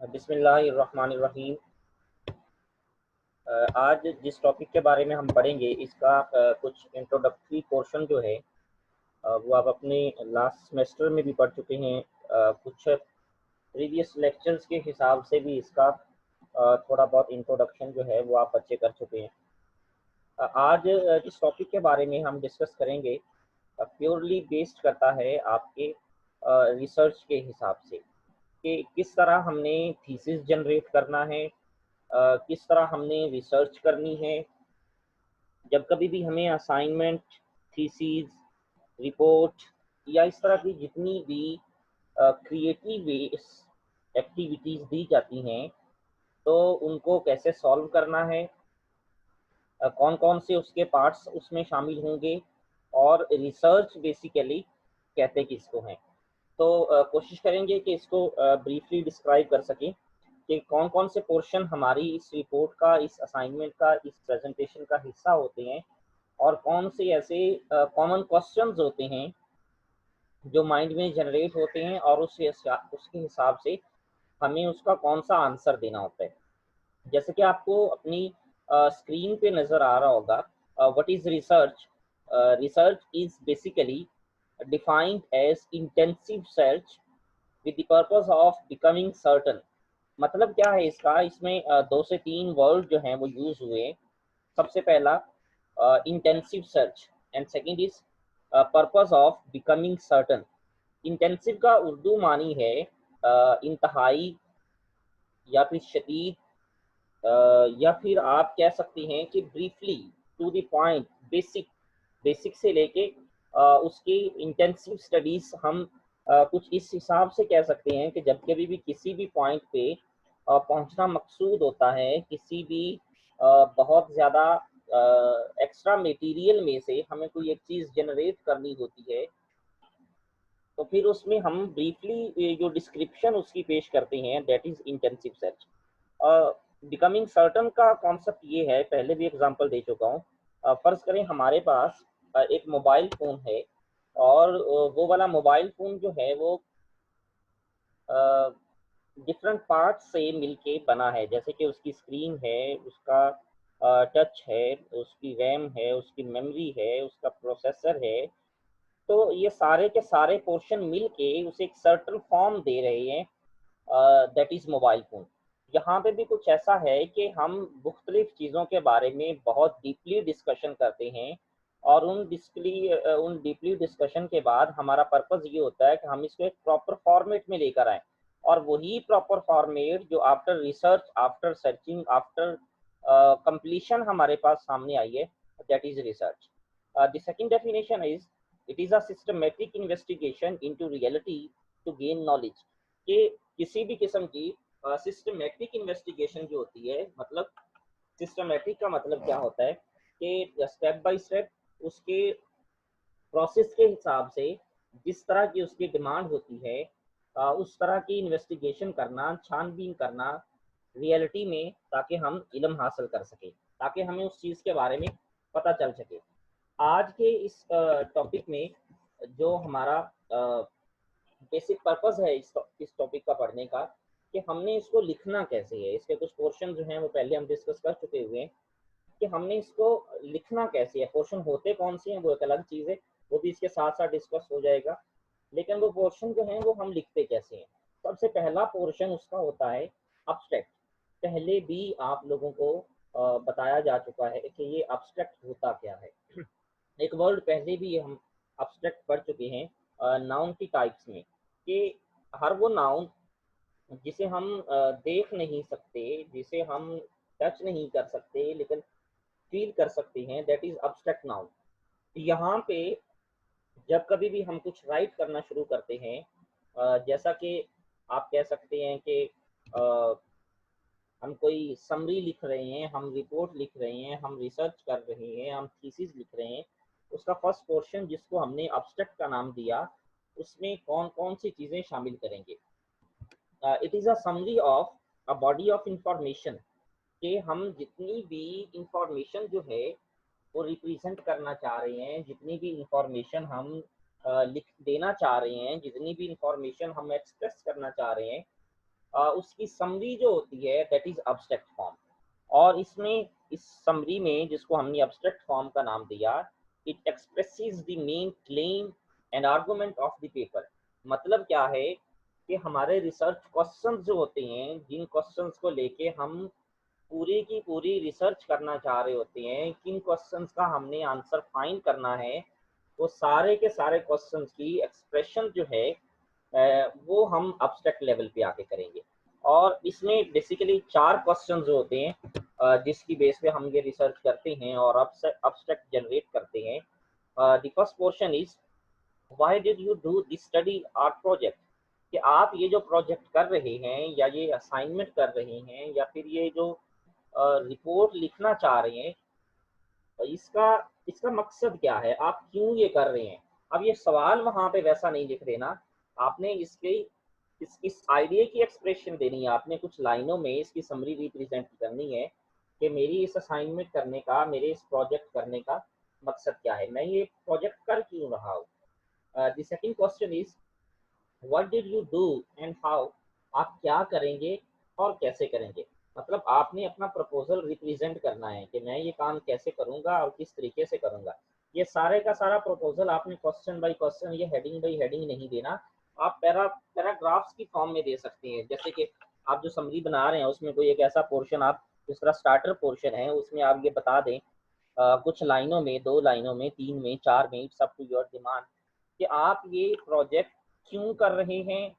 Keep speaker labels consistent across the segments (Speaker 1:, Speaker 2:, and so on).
Speaker 1: बिस्मिल्लाहिर्रहमानिर्रहीम। आज जिस टॉपिक के बारे में हम पढ़ेंगे इसका कुछ इंट्रोडक्टरी पोर्शन जो है वो आप अपने लास्ट सेमेस्टर में भी पढ़ चुके हैं। कुछ प्रीवियस लेक्चर्स के हिसाब से भी इसका थोड़ा बहुत इंट्रोडक्शन जो है वो आप बच्चे कर चुके हैं। आज जिस टॉपिक के बारे में हम डिस्कस करेंगे प्योरली बेस्ड करता है आपके रिसर्च के हिसाब से कि किस तरह हमने थीसिस जनरेट करना है, किस तरह हमने रिसर्च करनी है। जब कभी भी हमें असाइनमेंट, थीसिस, रिपोर्ट या इस तरह की जितनी भी क्रिएटिव एक्टिविटीज़ दी जाती हैं तो उनको कैसे सॉल्व करना है, कौन कौन से उसके पार्ट्स उसमें शामिल होंगे और रिसर्च बेसिकली कहते किसको हैं। तो कोशिश करेंगे कि इसको ब्रीफली डिस्क्राइब कर सकें कि कौन कौन से पोर्शन हमारी इस रिपोर्ट का, इस असाइनमेंट का, इस प्रेजेंटेशन का हिस्सा होते हैं और कौन से ऐसे कॉमन क्वेश्चंस होते हैं जो माइंड में जनरेट होते हैं और उसके हिसाब से हमें उसका कौन सा आंसर देना होता है। जैसे कि आपको अपनी स्क्रीन पे नज़र आ रहा होगा, what is research. Research is basically defined as intensive search with the purpose of becoming certain. मतलब क्या है इसका, इसमें दो से तीन वर्ड जो हैं वो यूज हुए हैं। सबसे पहला intensive search and second is purpose of becoming certain. Intensive का उर्दू मानी है इंतहाई या फिर शदीद, या फिर आप कह सकते हैं कि briefly, to the point, basic. Basic से लेके उसकी इंटेंसिव स्टडीज हम कुछ इस हिसाब से कह सकते हैं कि जब कभी भी किसी भी पॉइंट पे पहुंचना मकसूद होता है, किसी भी बहुत ज़्यादा एक्स्ट्रा मटेरियल में से हमें कोई एक चीज़ जनरेट करनी होती है तो फिर उसमें हम ब्रीफली जो डिस्क्रिप्शन उसकी पेश करते हैं, that is intensive search. Becoming certain का कॉन्सेप्ट ये है, पहले भी एग्जांपल दे चुका हूँ। फर्ज करें हमारे पास एक मोबाइल फ़ोन है और वो वाला मोबाइल फ़ोन जो है वो डिफरेंट पार्ट से मिलके बना है। जैसे कि उसकी स्क्रीन है, उसका टच है, उसकी रैम है, उसकी मेमोरी है, उसका प्रोसेसर है। तो ये सारे के सारे पोर्शन मिलके उसे एक सर्टन फॉर्म दे रहे हैं, दैट इज़ मोबाइल फ़ोन। यहाँ पे भी कुछ ऐसा है कि हम मुख्तलिफ चीज़ों के बारे में बहुत डीपली डिस्कशन करते हैं और उन डीपली डिस्कशन के बाद हमारा पर्पज़ ये होता है कि हम इसको एक प्रॉपर फॉर्मेट में लेकर आएँ और वही प्रॉपर फॉर्मेट जो after research, after searching, after completion हमारे पास सामने आई है, that is research. The second definition is it is a systematic investigation into reality to gain knowledge. कि किसी भी किस्म की सिस्टमैटिक इन्वेस्टिगेशन जो होती है, मतलब सिस्टमैटिक का मतलब क्या होता है कि स्टेप बाय स्टेप उसके प्रोसेस के हिसाब से जिस तरह की उसकी डिमांड होती है उस तरह की इन्वेस्टिगेशन करना, छानबीन करना रियलिटी में, ताकि हम इल्म हासिल कर सकें, ताकि हमें उस चीज़ के बारे में पता चल सके। आज के इस टॉपिक में जो हमारा बेसिक पर्पस है इस टॉपिक का पढ़ने का, कि हमने इसको लिखना कैसे है। इसके कुछ पोर्शन जो हैं वो पहले हम डिस्कस कर चुके हुए हैं कि हमने इसको लिखना कैसे है। पोर्शन होते कौन से हैं वो एक अलग चीज़ है, वो भी इसके साथ साथ डिस्कस हो जाएगा, लेकिन वो पोर्शन जो हैं वो हम लिखते कैसे हैं। सबसे पहला पोर्शन उसका होता है अब्स्ट्रैक्ट। पहले भी आप लोगों को बताया जा चुका है कि ये अब्स्ट्रैक्ट होता क्या है। एक वर्ड पहले भी हम अब्स्ट्रैक्ट पढ़ चुके हैं नाउन की टाइप्स में, कि हर वो नाउन जिसे हम देख नहीं सकते, जिसे हम टच नहीं कर सकते लेकिन फील कर सकते हैं, दैट इज अब्स्ट्रैक्ट नाउन। यहाँ पे जब कभी भी हम कुछ राइट करना शुरू करते हैं, जैसा कि आप कह सकते हैं कि अ, हम कोई समरी लिख रहे हैं, हम रिपोर्ट लिख रहे हैं, हम रिसर्च कर रहे हैं, हम थीसिस लिख रहे हैं, उसका फर्स्ट पोर्शन जिसको हमने अब्स्ट्रैक्ट का नाम दिया, उसमें कौन कौन सी चीज़ें शामिल करेंगे। It is a summary of a body of information, कि हम जितनी भी इंफॉर्मेशन जो है वो रिप्रेजेंट करना चाह रहे हैं, जितनी भी इंफॉर्मेशन हम लिख देना चाह रहे हैं, जितनी भी इंफॉर्मेशन हम एक्सप्रेस करना चाह रहे हैं, उसकी समरी जो होती है दैट इज अब्स्ट्रैक्ट फॉर्म। और इसमें इस समरी में जिसको हमने अब्स्ट्रैक्ट फॉर्म का नाम दिया, it expresses the main claim and argument of the paper. मतलब क्या है कि हमारे रिसर्च क्वेश्चंस जो होते हैं, जिन क्वेश्चंस को लेके हम पूरी की पूरी रिसर्च करना चाह रहे होते हैं, किन क्वेश्चंस का हमने आंसर फाइंड करना है, वो सारे के सारे क्वेश्चंस की एक्सप्रेशन जो है वो हम अब्स्ट्रैक्ट लेवल पे आके करेंगे। और इसमें बेसिकली 4 क्वेश्चन जो होते हैं जिसकी बेस पे हम ये रिसर्च करते हैं और अब्स्ट्रैक्ट जनरेट करते हैं। The first portion is why did you do this study art project, कि आप ये जो प्रोजेक्ट कर रहे हैं या ये असाइनमेंट कर रहे हैं या फिर ये जो रिपोर्ट लिखना चाह रहे हैं, इसका इसका मकसद क्या है, आप क्यों ये कर रहे हैं। अब ये सवाल वहां पे वैसा नहीं लिख देना, आपने इसके इस आइडिया की एक्सप्रेशन देनी है, आपने कुछ लाइनों में इसकी समरी रिप्रेजेंट करनी है कि मेरी इस असाइनमेंट करने का, मेरे इस प्रोजेक्ट करने का मकसद क्या है, मैं ये प्रोजेक्ट कर क्यों रहा हूँ। The second question is what did you do and how, आप क्या करेंगे और कैसे करेंगे। मतलब आपने अपना प्रपोजल रिप्रेजेंट करना है कि मैं ये काम कैसे करूंगा और किस तरीके से करूंगा। ये सारे का सारा प्रपोजल आपने क्वेश्चन बाय क्वेश्चन, ये हेडिंग बाय हेडिंग नहीं देना, आप पैराग्राफ्स की फॉर्म में दे सकते हैं। जैसे कि आप जो समरी बना रहे हैं उसमें कोई एक ऐसा पोर्शन, आप जिस तरह स्टार्टर पोर्शन है उसमें आप ये बता दें कुछ लाइनों में, 2 लाइनों में, 3 में, 4 में, it's up to your demand, कि आप ये प्रोजेक्ट क्यों कर रहे हैं,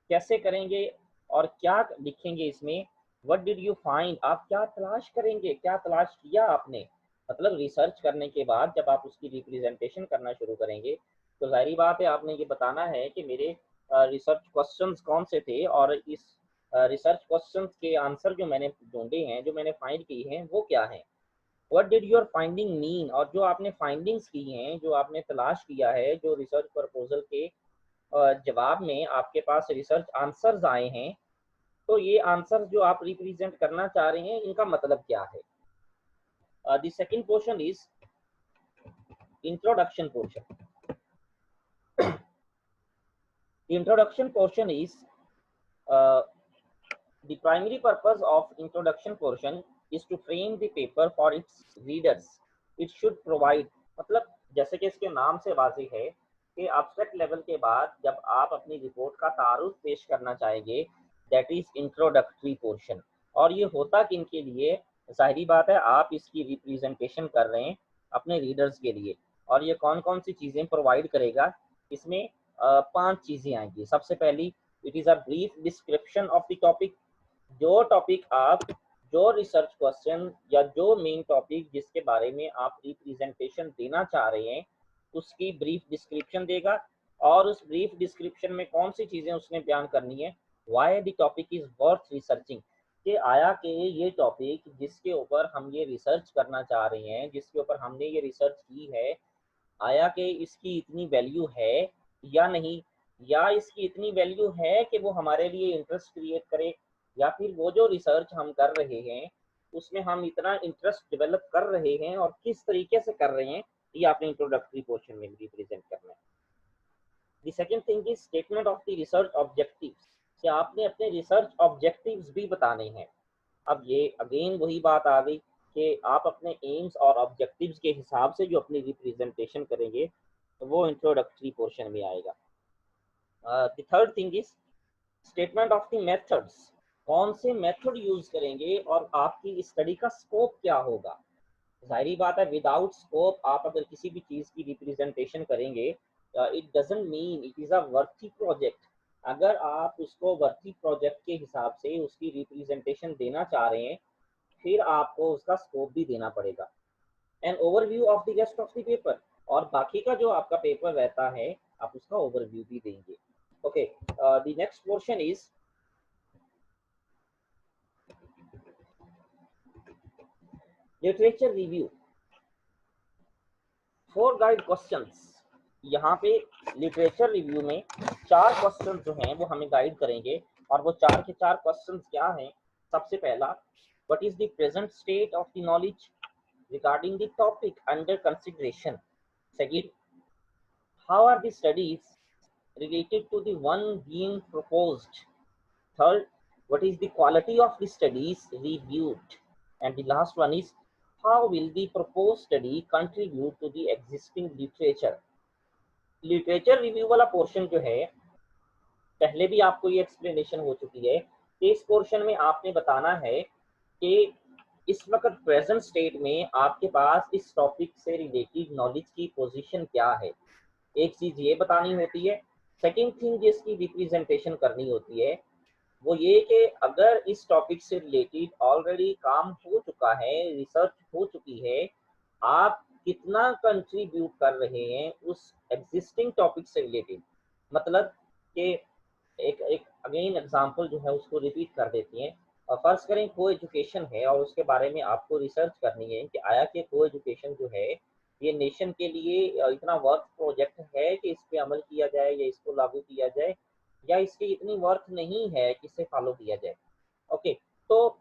Speaker 1: कैसे करेंगे और क्या लिखेंगे इसमें। व्हाट डिड यू फाइंड, आप क्या तलाश करेंगे, क्या तलाश किया आपने। मतलब रिसर्च करने के बाद जब आप उसकी रिप्रेजेंटेशन करना शुरू करेंगे तो जाहिर बात है आपने ये बताना है कि मेरे रिसर्च क्वेश्चंस कौन से थे और इस रिसर्च क्वेश्चंस के आंसर जो मैंने ढूंढे हैं, जो मैंने फाइंड किए हैं, वो क्या हैं। What did your finding mean, और जो आपने फाइंडिंग्स की हैं, जो आपने तलाश किया है, जो रिसर्च प्रपोजल के जवाब में आपके पास रिसर्च आंसर्स आए हैं, तो ये आंसर्स जो आप रिप्रेजेंट करना चाह रहे हैं इनका मतलब क्या है। The second portion is introduction portion. Introduction portion is the primary purpose of introduction portion is to frame the paper for its readers. It should provide, मतलब जैसे कि इसके नाम से वाज़ेह है कि एब्स्ट्रैक्ट लेवल के बाद जब आप अपनी रिपोर्ट का तारुफ पेश करना चाहेंगे, दैट इज इंट्रोडक्टरी पोर्शन। और ये होता किन के लिए, जाहिर बात है आप इसकी रिप्रेजेंटेशन कर रहे हैं अपने रीडर्स के लिए। और ये कौन कौन सी चीज़ें प्रोवाइड करेगा, इसमें 5 चीज़ें आएंगी। सबसे पहली, it is a brief description of the topic, जो टॉपिक आप, जो रिसर्च क्वेश्चन या जो मेन टॉपिक जिसके बारे में आप रिप्रेजेंटेशन देना चाह रहे हैं उसकी ब्रीफ डिस्क्रिप्शन देगा। और उस ब्रीफ डिस्क्रिप्शन में कौन सी चीज़ें उसने बयान करनी है। Why the topic is worth researching, कि आया कि ये टॉपिक जिसके ऊपर हम ये रिसर्च करना चाह रहे हैं, जिसके ऊपर हमने ये रिसर्च की है, आया कि इसकी इतनी वैल्यू है या नहीं, या इसकी इतनी वैल्यू है कि वो हमारे लिए इंटरेस्ट क्रिएट करे, या फिर वो जो रिसर्च हम कर रहे हैं उसमें हम इतना इंटरेस्ट डेवलप कर रहे हैं और किस तरीके से कर रहे हैं, ये आपने इंट्रोडक्टरी पोर्शन में रिप्रेजेंट करना है। The second thing is statement of the research objectives, कि आपने अपने रिसर्च ऑब्जेक्टिव्स भी बताने हैं। अब ये अगेन वही बात आ गई कि आप अपने एम्स और ऑब्जेक्टिव्स के हिसाब से जो अपनी रिप्रेजेंटेशन करेंगे तो वो इंट्रोडक्टरी पोर्शन में आएगा। The third thing is statement of the methods, कौन से मेथड यूज करेंगे और आपकी स्टडी का स्कोप क्या होगा। जाहिर बात है विदाउट स्कोप आप अगर किसी भी चीज़ की रिप्रेजेंटेशन करेंगे, it doesn't mean it is a worthy project. अगर आप उसको वर्थी प्रोजेक्ट के हिसाब से उसकी रिप्रेजेंटेशन देना चाह रहे हैं, फिर आपको उसका स्कोप भी देना पड़ेगा। An overview of the rest of the paper, और बाकी का जो आपका पेपर रहता है आप उसका ओवरव्यू भी देंगे। Okay, the next portion is literature review. 4 guide questions, यहाँ पे लिटरेचर रिव्यू में 4 क्वेश्चंस जो हैं वो हमें गाइड करेंगे। और वो 4 के 4 क्वेश्चंस क्या हैं। सबसे पहला, what is the present state of the knowledge regarding the topic under consideration. Second, how are the studies related to the one being proposed. Third, what is the quality of the studies reviewed, and the last one is how will the proposed study contribute to the existing literature. Literature review वाला portion जो है, पहले भी आपको ये explanation हो चुकी है कि इस पोर्शन में आपने बताना है कि इस वक्त प्रेजेंट स्टेट में आपके पास इस टॉपिक से रिलेटेड नॉलेज की पोजीशन क्या है, एक चीज ये बतानी होती है। सेकंड थिंग जिसकी रिप्रेजेंटेशन करनी होती है वो ये कि अगर इस टॉपिक से रिलेटेड ऑलरेडी काम हो चुका है, रिसर्च हो चुकी है, आप कितना कंट्रीब्यूट कर रहे हैं उस एग्जिस्टिंग टॉपिक से रिलेटेड। मतलब कि एक एक अगेन एग्जांपल जो है उसको रिपीट कर देती हैं। और फर्ज करें को एजुकेशन है और उसके बारे में आपको रिसर्च करनी है कि आया कि को एजुकेशन जो है ये नेशन के लिए इतना वर्क प्रोजेक्ट है कि इस पे अमल किया जाए या इसको लागू किया जाए, या इसकी इतनी वर्थ नहीं है कि इसे फॉलो किया जाए। ओके, तो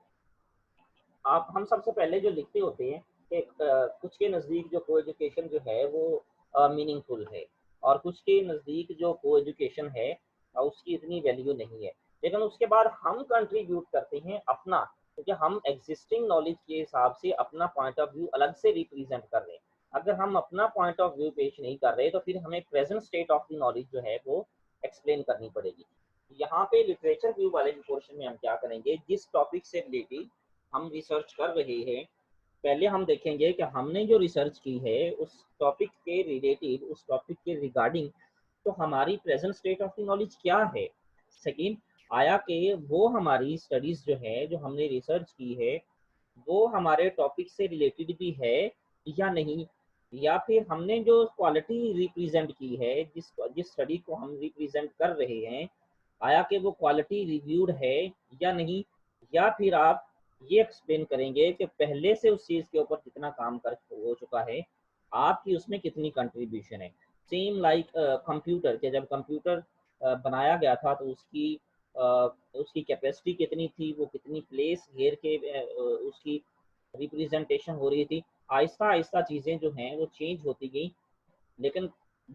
Speaker 1: आप हम सबसे पहले जो लिखते होते हैं कि कुछ के नज़दीक जो को एजुकेशन जो है वो मीनिंगफुल है, और कुछ के नज़दीक जो को एजुकेशन है उसकी इतनी वैल्यू नहीं है। लेकिन उसके बाद हम कंट्रीब्यूट करते हैं अपना, क्योंकि हम एग्जिस्टिंग नॉलेज के हिसाब से अपना पॉइंट ऑफ व्यू अलग से रिप्रेजेंट कर रहे हैं। अगर हम अपना पॉइंट ऑफ व्यू पेश नहीं कर रहे तो फिर हमें present state of the knowledge जो है वो एक्सप्लेन करनी पड़ेगी। यहाँ पे लिटरेचर व्यू वाले पोर्शन में हम क्या करेंगे, जिस टॉपिक से रिलेटेड हम रिसर्च कर रहे हैं, पहले हम देखेंगे कि हमने जो रिसर्च की है उस टॉपिक के रिलेटेड, उस टॉपिक के रिगार्डिंग तो हमारी present state of the knowledge क्या है। सेकेंड, आया कि वो हमारी स्टडीज जो है, जो हमने रिसर्च की है, वो हमारे टॉपिक से रिलेटेड भी है या नहीं, या फिर हमने जो क्वालिटी रिप्रेजेंट की है, जिस जिस स्टडी को हम रिप्रेजेंट कर रहे हैं, आया कि वो क्वालिटी रिव्यूड है या नहीं, या फिर आप ये एक्सप्लेन करेंगे कि पहले से उस चीज़ के ऊपर कितना काम कर हो चुका है, आपकी उसमें कितनी कंट्रीब्यूशन है। सेम लाइक कंप्यूटर के, जब कंप्यूटर बनाया गया था तो उसकी कैपेसिटी कितनी थी, वो कितनी प्लेस घेर के उसकी रिप्रेजेंटेशन हो रही थी। आहिस्ता आहिस्ता चीज़ें जो हैं वो चेंज होती गई, लेकिन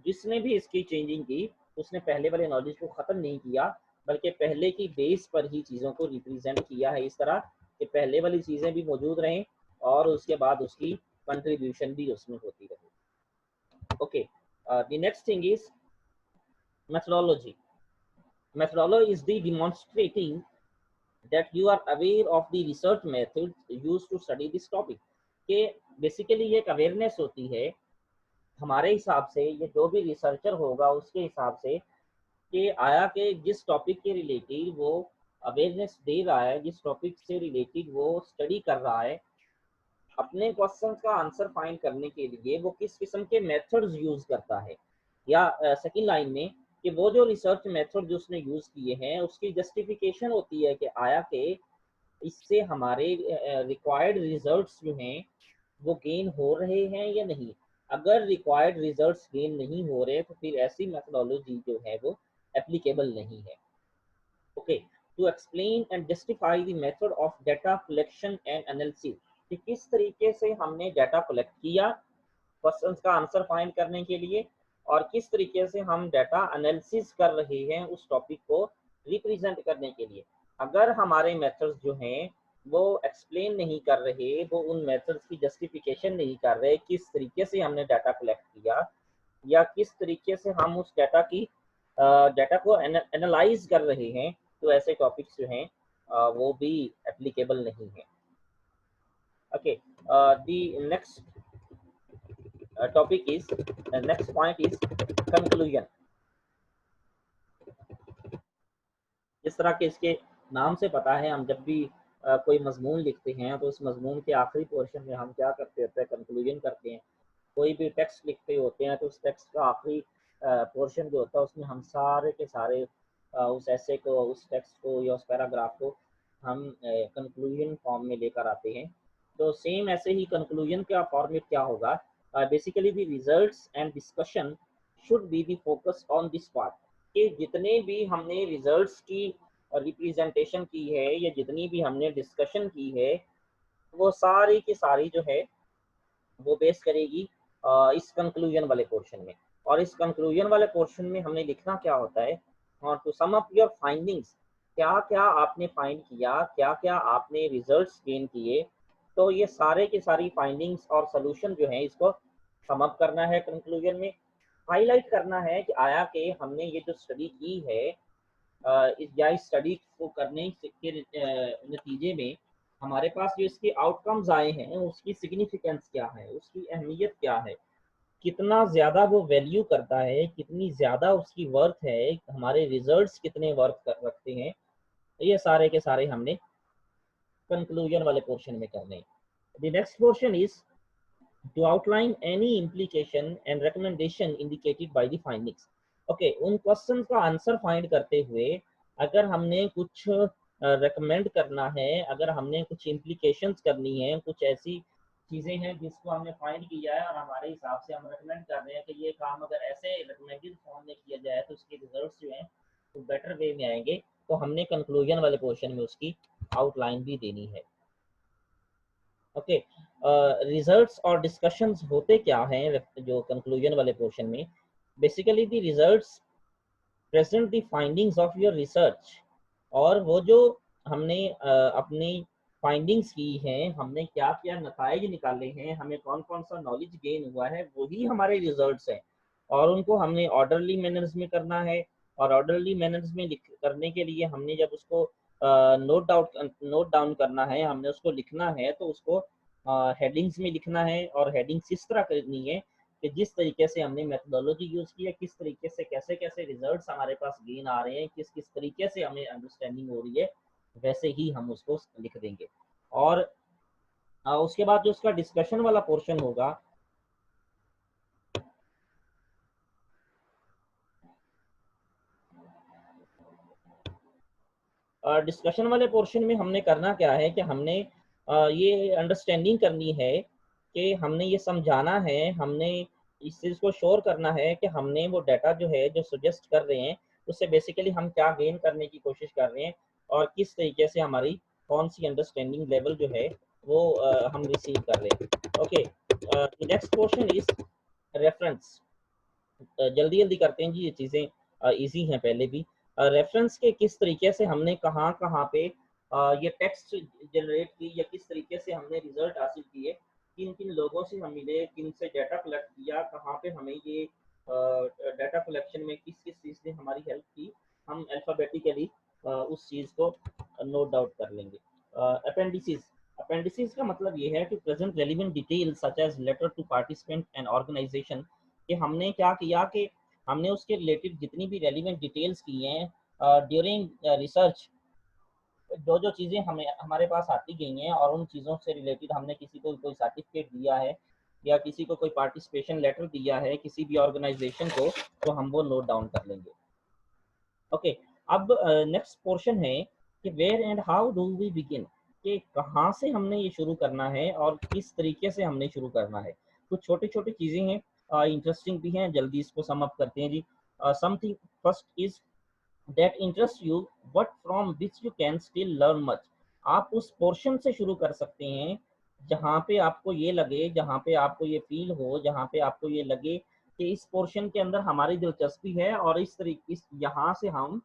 Speaker 1: जिसने भी इसकी चेंजिंग की उसने पहले वाले नॉलेज को ख़त्म नहीं किया, बल्कि पहले की बेस पर ही चीज़ों को रिप्रेजेंट किया है, इस तरह कि पहले वाली चीज़ें भी मौजूद रहें और उसके बाद उसकी कंट्रीब्यूशन भी उसमें होती रहे। Okay, the next thing is methodology. Methodology is the demonstrating that you are aware of the research methods used to study this topic. कि बेसिकली ये एक अवेयरनेस होती है हमारे हिसाब से, ये जो भी रिसर्चर होगा उसके हिसाब से, कि आया कि जिस टॉपिक के रिलेटेड वो अवेयरनेस दे रहा है, जिस टॉपिक से रिलेटेड वो स्टडी कर रहा है, अपने क्वेश्चन का आंसर फाइंड करने के लिए वो किस किस्म के मेथड्स यूज करता है, या सेकंड लाइन में कि वो जो रिसर्च मेथड जो उसने यूज किए हैं उसकी जस्टिफिकेशन होती है कि आया कि इससे हमारे रिक्वायर्ड रिजल्ट्स जो हैं वो गेन हो रहे हैं या नहीं। अगर रिक्वायर्ड रिजल्ट्स गेन नहीं हो रहे तो फिर ऐसी मेथोडोलॉजी जो है वो एप्लीकेबल नहीं है। Okay, to explain and justify the method of data collection and analysis, कि किस तरीके से हमने डाटा कलेक्ट किया क्वेश्चंस का आंसर फाइंड करने के लिए, और किस तरीके से हम डाटा एनालिसिस कर रहे हैं उस टॉपिक को रिप्रेजेंट करने के लिए। अगर हमारे मेथड्स जो हैं वो एक्सप्लेन नहीं कर रहे, वो उन मेथड्स की जस्टिफिकेशन नहीं कर रहे, किस तरीके से हमने डाटा कलेक्ट किया या किस तरीके से हम उस डाटा को एनालाइज कर रहे हैं, तो ऐसे टॉपिक्स जो हैं वो भी एप्लीकेबल नहीं है। Okay, the next topic is next point is conclusion। जिस तरह के इसके नाम से पता है, हम जब भी कोई मजमून लिखते हैं तो उस मजमून के आखिरी पोर्शन में हम क्या करते होते हैं, कंक्लूजन करते हैं। कोई भी टेक्स्ट लिखते होते हैं तो उस टेक्स्ट का आखिरी पोर्शन जो होता है उसमें हम सारे के सारे उस ऐसे को, उस टेक्स्ट को या उस पैराग्राफ को हम कंक्लूजन फॉर्म में लेकर आते हैं। तो सेम ऐसे ही कंक्लूजन का फॉर्मेट क्या होगा, basically the results and discussion should be the focus on this part, कि जितने भी हमने रिजल्ट्स की रिप्रेजेंटेशन की है या जितनी भी हमने डिस्कशन की है वो सारी की सारी जो है वो बेस करेगी इस कंक्लूजन वाले पोर्शन में। और इस कंक्लूजन वाले पोर्शन में हमने लिखना क्या होता है, to sum up your findings, क्या क्या आपने फाइंड किया, क्या क्या आपने रिजल्ट्स गेन किए। तो ये सारे की सारी फाइंडिंग्स और सोल्यूशन जो है इसको समअप करना है, कंक्लूजन में हाईलाइट करना है कि आया कि हमने ये जो स्टडी की है, इस स्टडी को करने के नतीजे में हमारे पास जो इसके आउटकम्स आए हैं उसकी सिग्निफिकेंस क्या है, उसकी अहमियत क्या है, कितना ज़्यादा वो वैल्यू करता है, कितनी ज़्यादा उसकी वर्थ है, हमारे रिजल्ट्स कितने वर्थ रखते हैं। ये सारे के सारे हमने कंक्लूजन वाले पोर्शन में करने हैं। The next portion is to outline any implication and recommendation indicated by the findings. Okay, उन क्वेश्चन का आंसर फाइंड करते हुए अगर हमने कुछ recommend करना है, अगर हमने कुछ implications करनी है, कुछ ऐसी चीज़ें हैं जिसको हमने फाइंड किया है और हमारे हिसाब से हम recommend कर रहे हैं कि ये काम अगर ऐसे recommended फॉर्म में किया जाए तो उसके रिजल्ट्स जो हैं वो बेटर वे में आएंगे, तो हमने कंक्लूजन वाले पोर्शन में उसकी आउटलाइन भी देनी है। ओके, रिजल्ट्स और डिस्कशंस होते क्या हैं जो कंक्लूजन वाले पोर्शन में। Basically the results present the findings of your research, और वो जो हमने अपनी फाइंडिंग्स की हैं, हमने क्या क्या नताइज निकाले हैं, हमें कौन कौन सा नॉलेज गेन हुआ है, वही हमारे रिजल्ट्स हैं। और उनको हमने ऑर्डरली मैनर्स में करना है, और ऑर्डरली मैनर्स में करने के लिए हमने जब उसको नोट डाउन करना है, हमने उसको लिखना है, तो उसको हेडिंग्स में लिखना है। और हेडिंग्स इस तरह करनी है कि जिस तरीके से हमने मेथोडोलॉजी यूज की है, किस तरीके से कैसे कैसे रिजल्ट्स हमारे पास गेन आ रहे हैं, किस किस तरीके से हमें अंडरस्टैंडिंग हो रही है, वैसे ही हम उसको लिख देंगे। और उसके बाद जो उसका डिस्कशन वाला पोर्शन होगा, डिस्कशन वाले पोर्शन में हमने करना क्या है कि हमने ये अंडरस्टैंडिंग करनी है कि हमने ये समझाना है, हमने इस चीज़ को श्योर करना है कि हमने वो डाटा जो है जो सजेस्ट कर रहे हैं उससे बेसिकली हम क्या गेन करने की कोशिश कर रहे हैं, और किस तरीके से हमारी कौन सी अंडरस्टैंडिंग लेवल जो है वो हम रिसीव कर रहे हैं। Okay, next portion is reference. जल्दी जल्दी करते हैं जी, ये चीज़ें इजी हैं पहले भी। रेफरेंस के किस तरीके से हमने कहाँ कहाँ पे ये टेक्स्ट जनरेट की, या किस तरीके से हमने रिजल्ट हासिल किए, किन किन लोगों से हम मिले, किन से डाटा कलेक्ट किया, कहाँ पे हमें ये डाटा कलेक्शन में किस किस चीज़ ने हमारी हेल्प की, हम अल्फ़ाबेटिकली उस चीज़ को नोट डाउन कर लेंगे। अपेंडिसेस, अपेंडिसेस का मतलब ये है कि present relevant details such as letter to participant and organization, कि हमने क्या किया कि हमने उसके रिलेटेड जितनी भी रेलिवेंट डिटेल्स की हैं ड्यूरिंग रिसर्च, जो जो चीज़ें हमें हमारे पास आती गई हैं और उन चीज़ों से रिलेटेड हमने किसी को कोई सर्टिफिकेट दिया है या किसी को कोई पार्टिसिपेशन लेटर दिया है किसी भी ऑर्गेनाइजेशन को, तो हम वो नोट डाउन कर लेंगे। ओके, अब नेक्स्ट पोर्शन है कि where and how do we begin, कि कहाँ से हमने ये शुरू करना है और किस तरीके से हमने शुरू करना है। कुछ छोटी छोटी चीज़ें हैं, इंटरेस्टिंग भी हैं, जल्दी इसको सम अप करते हैं जी। Something first is that interest you but from which you can still learn much. आप उस पोर्शन से शुरू कर सकते हैं जहाँ पे आपको ये लगे, जहाँ पे आपको ये फील हो, जहाँ पे आपको ये लगे कि इस पोर्शन के अंदर हमारी दिलचस्पी है और इस तरीके इस यहाँ से हम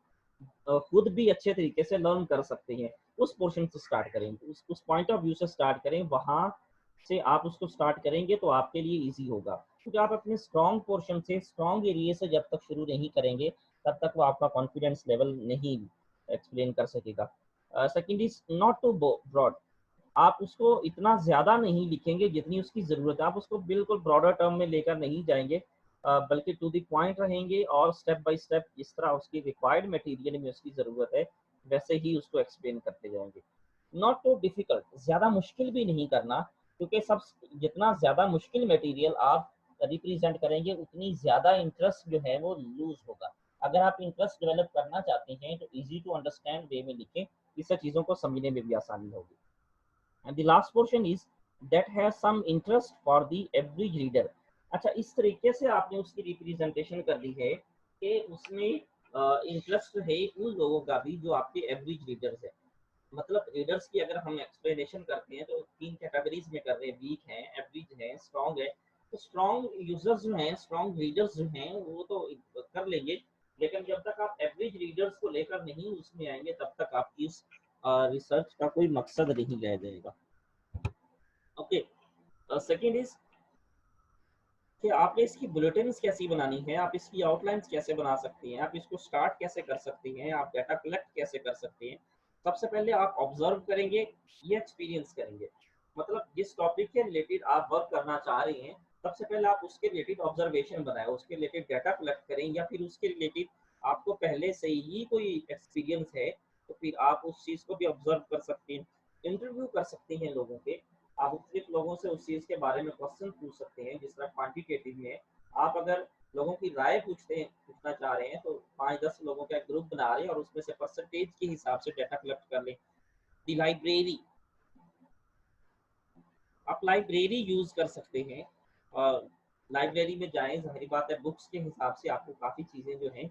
Speaker 1: खुद भी अच्छे तरीके से लर्न कर सकते हैं। उस पोर्शन से स्टार्ट करेंगे, उस पॉइंट ऑफ व्यू से स्टार्ट करें, वहाँ से आप उसको स्टार्ट करेंगे तो आपके लिए ईजी होगा। क्योंकि आप अपने स्ट्रॉन्ग पोर्शन से, स्ट्रॉन्ग एरिया से जब तक शुरू नहीं करेंगे तब तक वो आपका कॉन्फिडेंस लेवल नहीं एक्सप्लेन कर सकेगा। Second is not too broad, आप उसको इतना ज़्यादा नहीं लिखेंगे जितनी उसकी ज़रूरत है, आप उसको बिल्कुल ब्रॉडर टर्म में लेकर नहीं जाएंगे, बल्कि टू द पॉइंट रहेंगे और स्टेप बाय स्टेप जिस तरह उसकी रिक्वायर्ड मटेरियल में उसकी ज़रूरत है वैसे ही उसको एक्सप्लेन करते जाएंगे। नॉट टू डिफिकल्ट, ज़्यादा मुश्किल भी नहीं करना, क्योंकि सब जितना ज़्यादा मुश्किल मटेरियल आप रिप्रेजेंट करेंगे उतनी ज़्यादा इंटरेस्ट जो है वो लूज होगा। अगर आप इंटरेस्ट डेवलप करना चाहते हैं तो ईजी टू अंडरस्टैंड वे में लिखें, इससे चीज़ों को समझने में भी आसानी होगी। And the last portion is that has some interest for the average reader. अच्छा, इस तरीके से आपने उसकी रिप्रेजेंटेशन कर दी है कि उसमें इंटरेस्ट है उन लोगों का भी जो आपके एवरेज रीडर्स है। मतलब रीडर्स की अगर हम एक्सप्लेनेशन करते हैं तो तीन कैटेगरीज में कर रहे हैं, वीक है, एवरेज है, स्ट्रॉन्ग है। तो स्ट्रॉन्ग यूजर्स जो हैं, स्ट्रॉन्ग रीडर्स जो हैं वो तो कर लेंगे, लेकिन जब तक आप एवरेज रीडर्स को लेकर नहीं उसमें आएंगे तब तक आपकी इस रिसर्च का कोई मकसद नहीं रह जाएगा। ओके, सेकंड इज कि आपने इसकी बुलेटिन्स कैसी बनानी है, आप इसकी आउटलाइंस कैसे बना सकते हैं, आप इसको स्टार्ट कैसे कर सकते हैं, आप डाटा कलेक्ट कैसे कर सकते हैं। सबसे पहले आप ऑब्जर्व करेंगे, ये एक्सपीरियंस करेंगे। मतलब जिस टॉपिक के रिलेटेड आप वर्क करना चाह रहे हैं, सबसे पहले आप उसके रिलेटेड ऑब्जर्वेशन बनाएं, उसके रिलेटेड डाटा कलेक्ट करें, या फिर उसके रिलेटेड आपको पहले से ही कोई एक्सपीरियंस है तो फिर आप उस चीज़ को भी ऑब्जर्व कर सकते हैं, इंटरव्यू कर सकते हैं लोगों के। आप मुख्तलिफ लोगों से उस चीज़ के बारे में क्वेश्चन पूछ सकते हैं। जिस तरह क्वान्टिटेटिव में आप अगर लोगों की राय पूछना चाह रहे हैं तो 5-10 लोगों का एक ग्रुप बना रहे हैं और उसमें से परसेंटेज के हिसाब से डाटा कलेक्ट कर लें। दी लाइब्रेरी, आप लाइब्रेरी यूज़ कर सकते हैं और लाइब्रेरी में जाएं, जाहिर बात है बुक्स के हिसाब से आपको काफ़ी चीज़ें जो हैं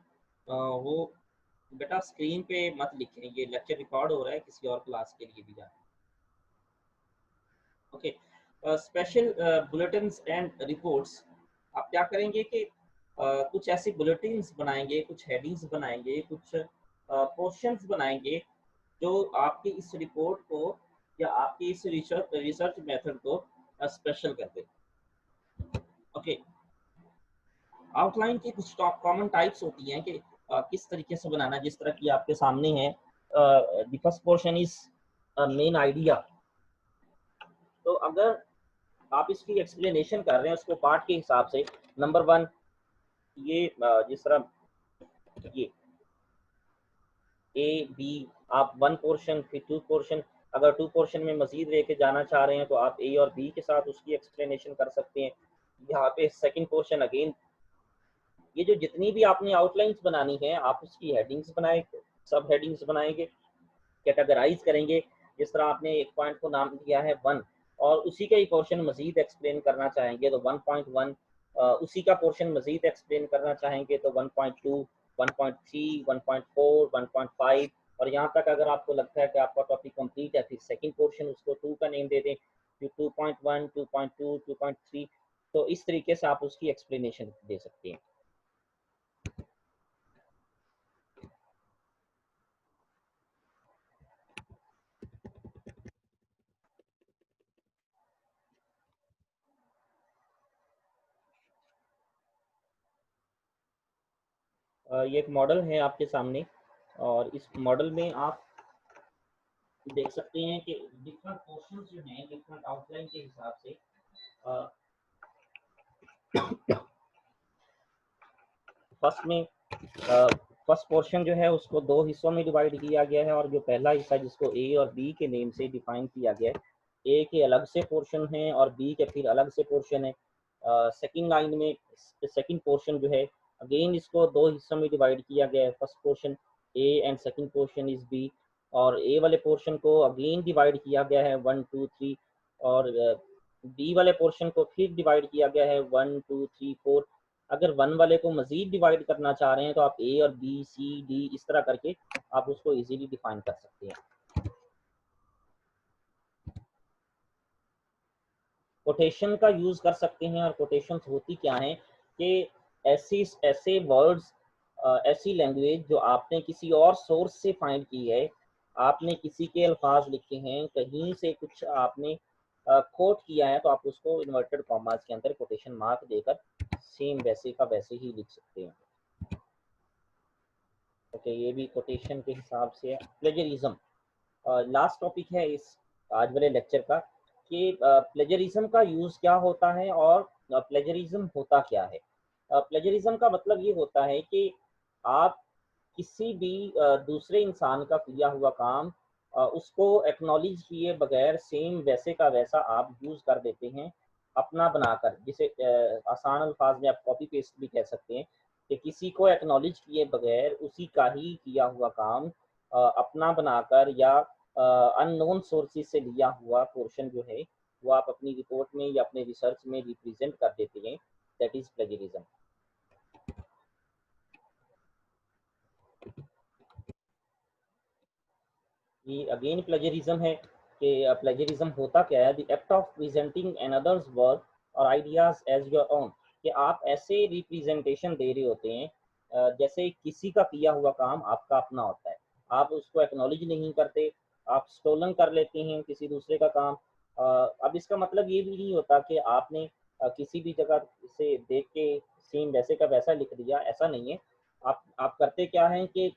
Speaker 1: वो बेटा स्क्रीन पे मत लिखें, ये लेक्चर रिकॉर्ड हो रहा है, किसी और क्लास के लिए भी जाए। Okay, special bulletins and reports, आप क्या करेंगे कि कुछ ऐसी बुलेटिन्स बनाएंगे, कुछ हेडिंग्स बनाएंगे, कुछ पोर्शंस बनाएंगे जो आपकी इस रिपोर्ट को या आपकी इस रिसर्च मेथड को स्पेशल कर दे। ओके, आउटलाइन की कुछ कॉमन टाइप्स होती हैं कि किस तरीके से बनाना, जिस तरह की आपके सामने है। The first portion is main idea. तो अगर आप इसकी एक्सप्लेनेशन कर रहे हैं उसको पार्ट के हिसाब से, नंबर 1 ये जिस तरह ये ए बी, आप 1 पोर्शन फिर 2 पोर्शन, अगर 2 पोर्शन में मजीद लेके जाना चाह रहे हैं तो आप ए और बी के साथ उसकी एक्सप्लेनेशन कर सकते हैं। यहाँ पे सेकंड पोर्शन अगेन, ये जो जितनी भी आपने आउटलाइंस बनानी है आप उसकी हेडिंग्स बनाए, सब हेडिंग्स बनाएंगे, कैटेगराइज करेंगे। जिस तरह आपने एक पॉइंट को नाम दिया है 1 और उसी का ही पोर्शन मजीद एक्सप्लेन करना चाहेंगे तो 1.1, उसी का पोर्शन मजीद एक्सप्लेन करना चाहेंगे तो 1.2, 1.3, 1.4, 1.5, और यहाँ तक अगर आपको लगता है कि आपका टॉपिक कंप्लीट है फिर सेकंड पोर्शन उसको 2 का नेम दे दें, फिर 2.1, 2.2, 2.3। तो इस तरीके से आप उसकी एक्सप्लेनेशन दे सकते हैं। ये एक मॉडल है आपके सामने और इस मॉडल में आप देख सकते हैं कि डिफरेंट पोर्शंस जो हैं डिफरेंट आउटलाइन के हिसाब से फर्स्ट में फर्स्ट पोर्शन जो है उसको 2 हिस्सों में डिवाइड किया गया है और जो पहला हिस्सा जिसको ए और बी के नेम से डिफाइन किया गया है, ए के अलग से पोर्शन है और बी के फिर अलग से पोर्शन है। सेकंड लाइन में सेकंड पोर्शन जो है अगेन इसको 2 हिस्सों में डिवाइड किया गया है, first portion A and second portion is B, और ए वाले पोर्शन को अगेन डिवाइड किया गया है 1, 2, 3, और बी वाले पोर्शन को फिर डिवाइड किया गया है 1, 2, 3, 4। अगर 1 वाले को मजीद डिवाइड करना चाह रहे हैं तो आप ए और बी सी डी इस तरह करके आप उसको इजीली डिफाइन कर सकते हैं। कोटेशन का यूज कर सकते हैं, और कोटेशन होती क्या है कि ऐसी ऐसे वर्ड्स, ऐसी लैंग्वेज जो आपने किसी और सोर्स से फाइंड की है, आपने किसी के अल्फाज लिखे हैं, कहीं से कुछ आपने कोट किया है, तो आप उसको इन्वर्टेड कॉमास के अंदर कोटेशन मार्क देकर सेम वैसे का वैसे ही लिख सकते हैं। ओके, ये भी कोटेशन के हिसाब से है। प्लेजरिज्म लास्ट टॉपिक है इस आज वाले लेक्चर का कि प्लेजरिज्म का यूज़ क्या होता है और प्लेजरिज्म होता क्या है। प्लेजरिज्म का मतलब ये होता है कि आप किसी भी दूसरे इंसान का किया हुआ काम उसको एक्नॉलेज किए बगैर सेम वैसे का वैसा आप यूज़ कर देते हैं अपना बनाकर, जिसे आसान अल्फाज में आप कॉपी पेस्ट भी कह सकते हैं कि किसी को एक्नॉलेज किए बगैर उसी का ही किया हुआ काम अपना बनाकर या अननोन सोर्सेज से लिया हुआ पोर्शन जो है वो आप अपनी रिपोर्ट में या अपने रिसर्च में रिप्रेजेंट कर देते हैं, दैट इज प्लेजरिज्म। ये अगेन प्लेजरिज्म है कि प्लेजरिज्म होता क्या है, the act of presenting another's work और आइडियाज एज योर ओन, कि आप ऐसे रिप्रेजेंटेशन दे रहे होते हैं जैसे किसी का किया हुआ काम आपका अपना होता है, आप उसको एक्नॉलेज नहीं करते, आप स्टोलन कर लेते हैं किसी दूसरे का काम। अब इसका मतलब ये भी नहीं होता कि आपने किसी भी जगह से देख के सेम वैसे का वैसा लिख दिया, ऐसा नहीं है। आप करते क्या हैं कि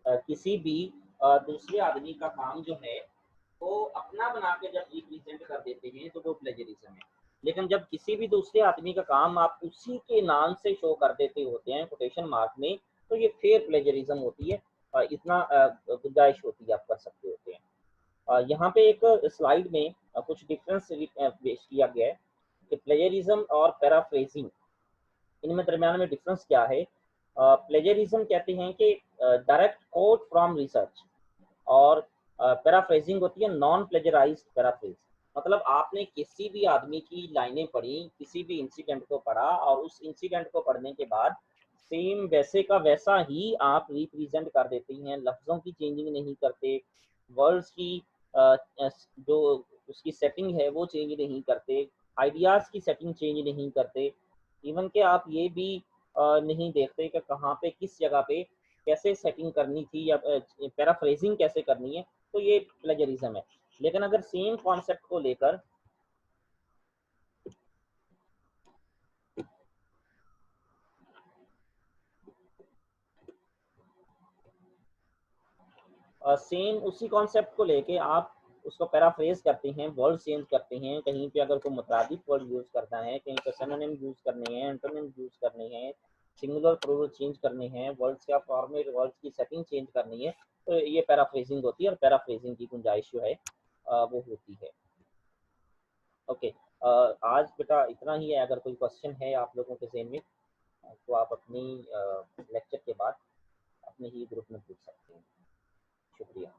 Speaker 1: किसी भी दूसरे आदमी का काम जो है वो अपना बना के जब रिप्रेजेंट कर देते हैं तो वो प्लेजरिज्म है। लेकिन जब किसी भी दूसरे आदमी का काम आप उसी के नाम से शो कर देते होते हैं कोटेशन मार्क में, तो ये फेयर प्लेजरिज्म होती है। इतना गुंजाइश होती है, आप कर सकते होते हैं। यहाँ पे एक स्लाइड में कुछ डिफरेंस पेश किया गया है कि प्लेजरिज्म और पैराफ्रेजिंग, इनमें दरमियान में डिफरेंस क्या है। प्लेजरिज्म कहते हैं कि डायरेक्ट कोट फ्रॉम रिसर्च, और पैराफ्रेजिंग होती है नॉन प्लेजराइज्ड पैराफ्रेज। मतलब आपने किसी भी आदमी की लाइनें पढ़ी, किसी भी इंसिडेंट को पढ़ा और उस इंसिडेंट को पढ़ने के बाद सेम वैसे का वैसा ही आप रिप्रेजेंट कर देते हैं, लफ्ज़ों की चेंजिंग नहीं करते, वर्ड्स की जो उसकी सेटिंग है वो चेंज नहीं करते, आइडियाज़ की सेटिंग चेंज नहीं करते। इवन कि आप ये भी नहीं देखते कि कहाँ पे किस जगह पे कैसे सेटिंग करनी थी या पैराफ्रेजिंग कैसे करनी है, तो ये प्लेजरिज्म है। लेकिन अगर सेम कॉन्सेप्ट को लेकर सेम उसी कॉन्सेप्ट को लेके आप उसको पैराफ्रेज करते हैं, वर्ड चेंज करते हैं, कहीं पे अगर कोई मुतरादिफ वर्ड यूज़ करना है, कहीं पे सिनोनिम यूज़ करने हैं, एंटोनिम यूज़ करने हैं, सिंगुलर प्लूरल चेंज करने हैं, वर्ड्स का फॉर्मेट, वर्ड्स की सेटिंग चेंज करनी है, तो ये पैराफ्रेजिंग होती है और पैराफ्रेजिंग की गुंजाइश जो है वो होती है। ओके, आज बेटा इतना ही है। अगर कोई क्वेश्चन है आप लोगों के ज़हन में तो आप अपनी लेक्चर के बाद अपने ही ग्रुप में पूछ सकते हैं। शुक्रिया।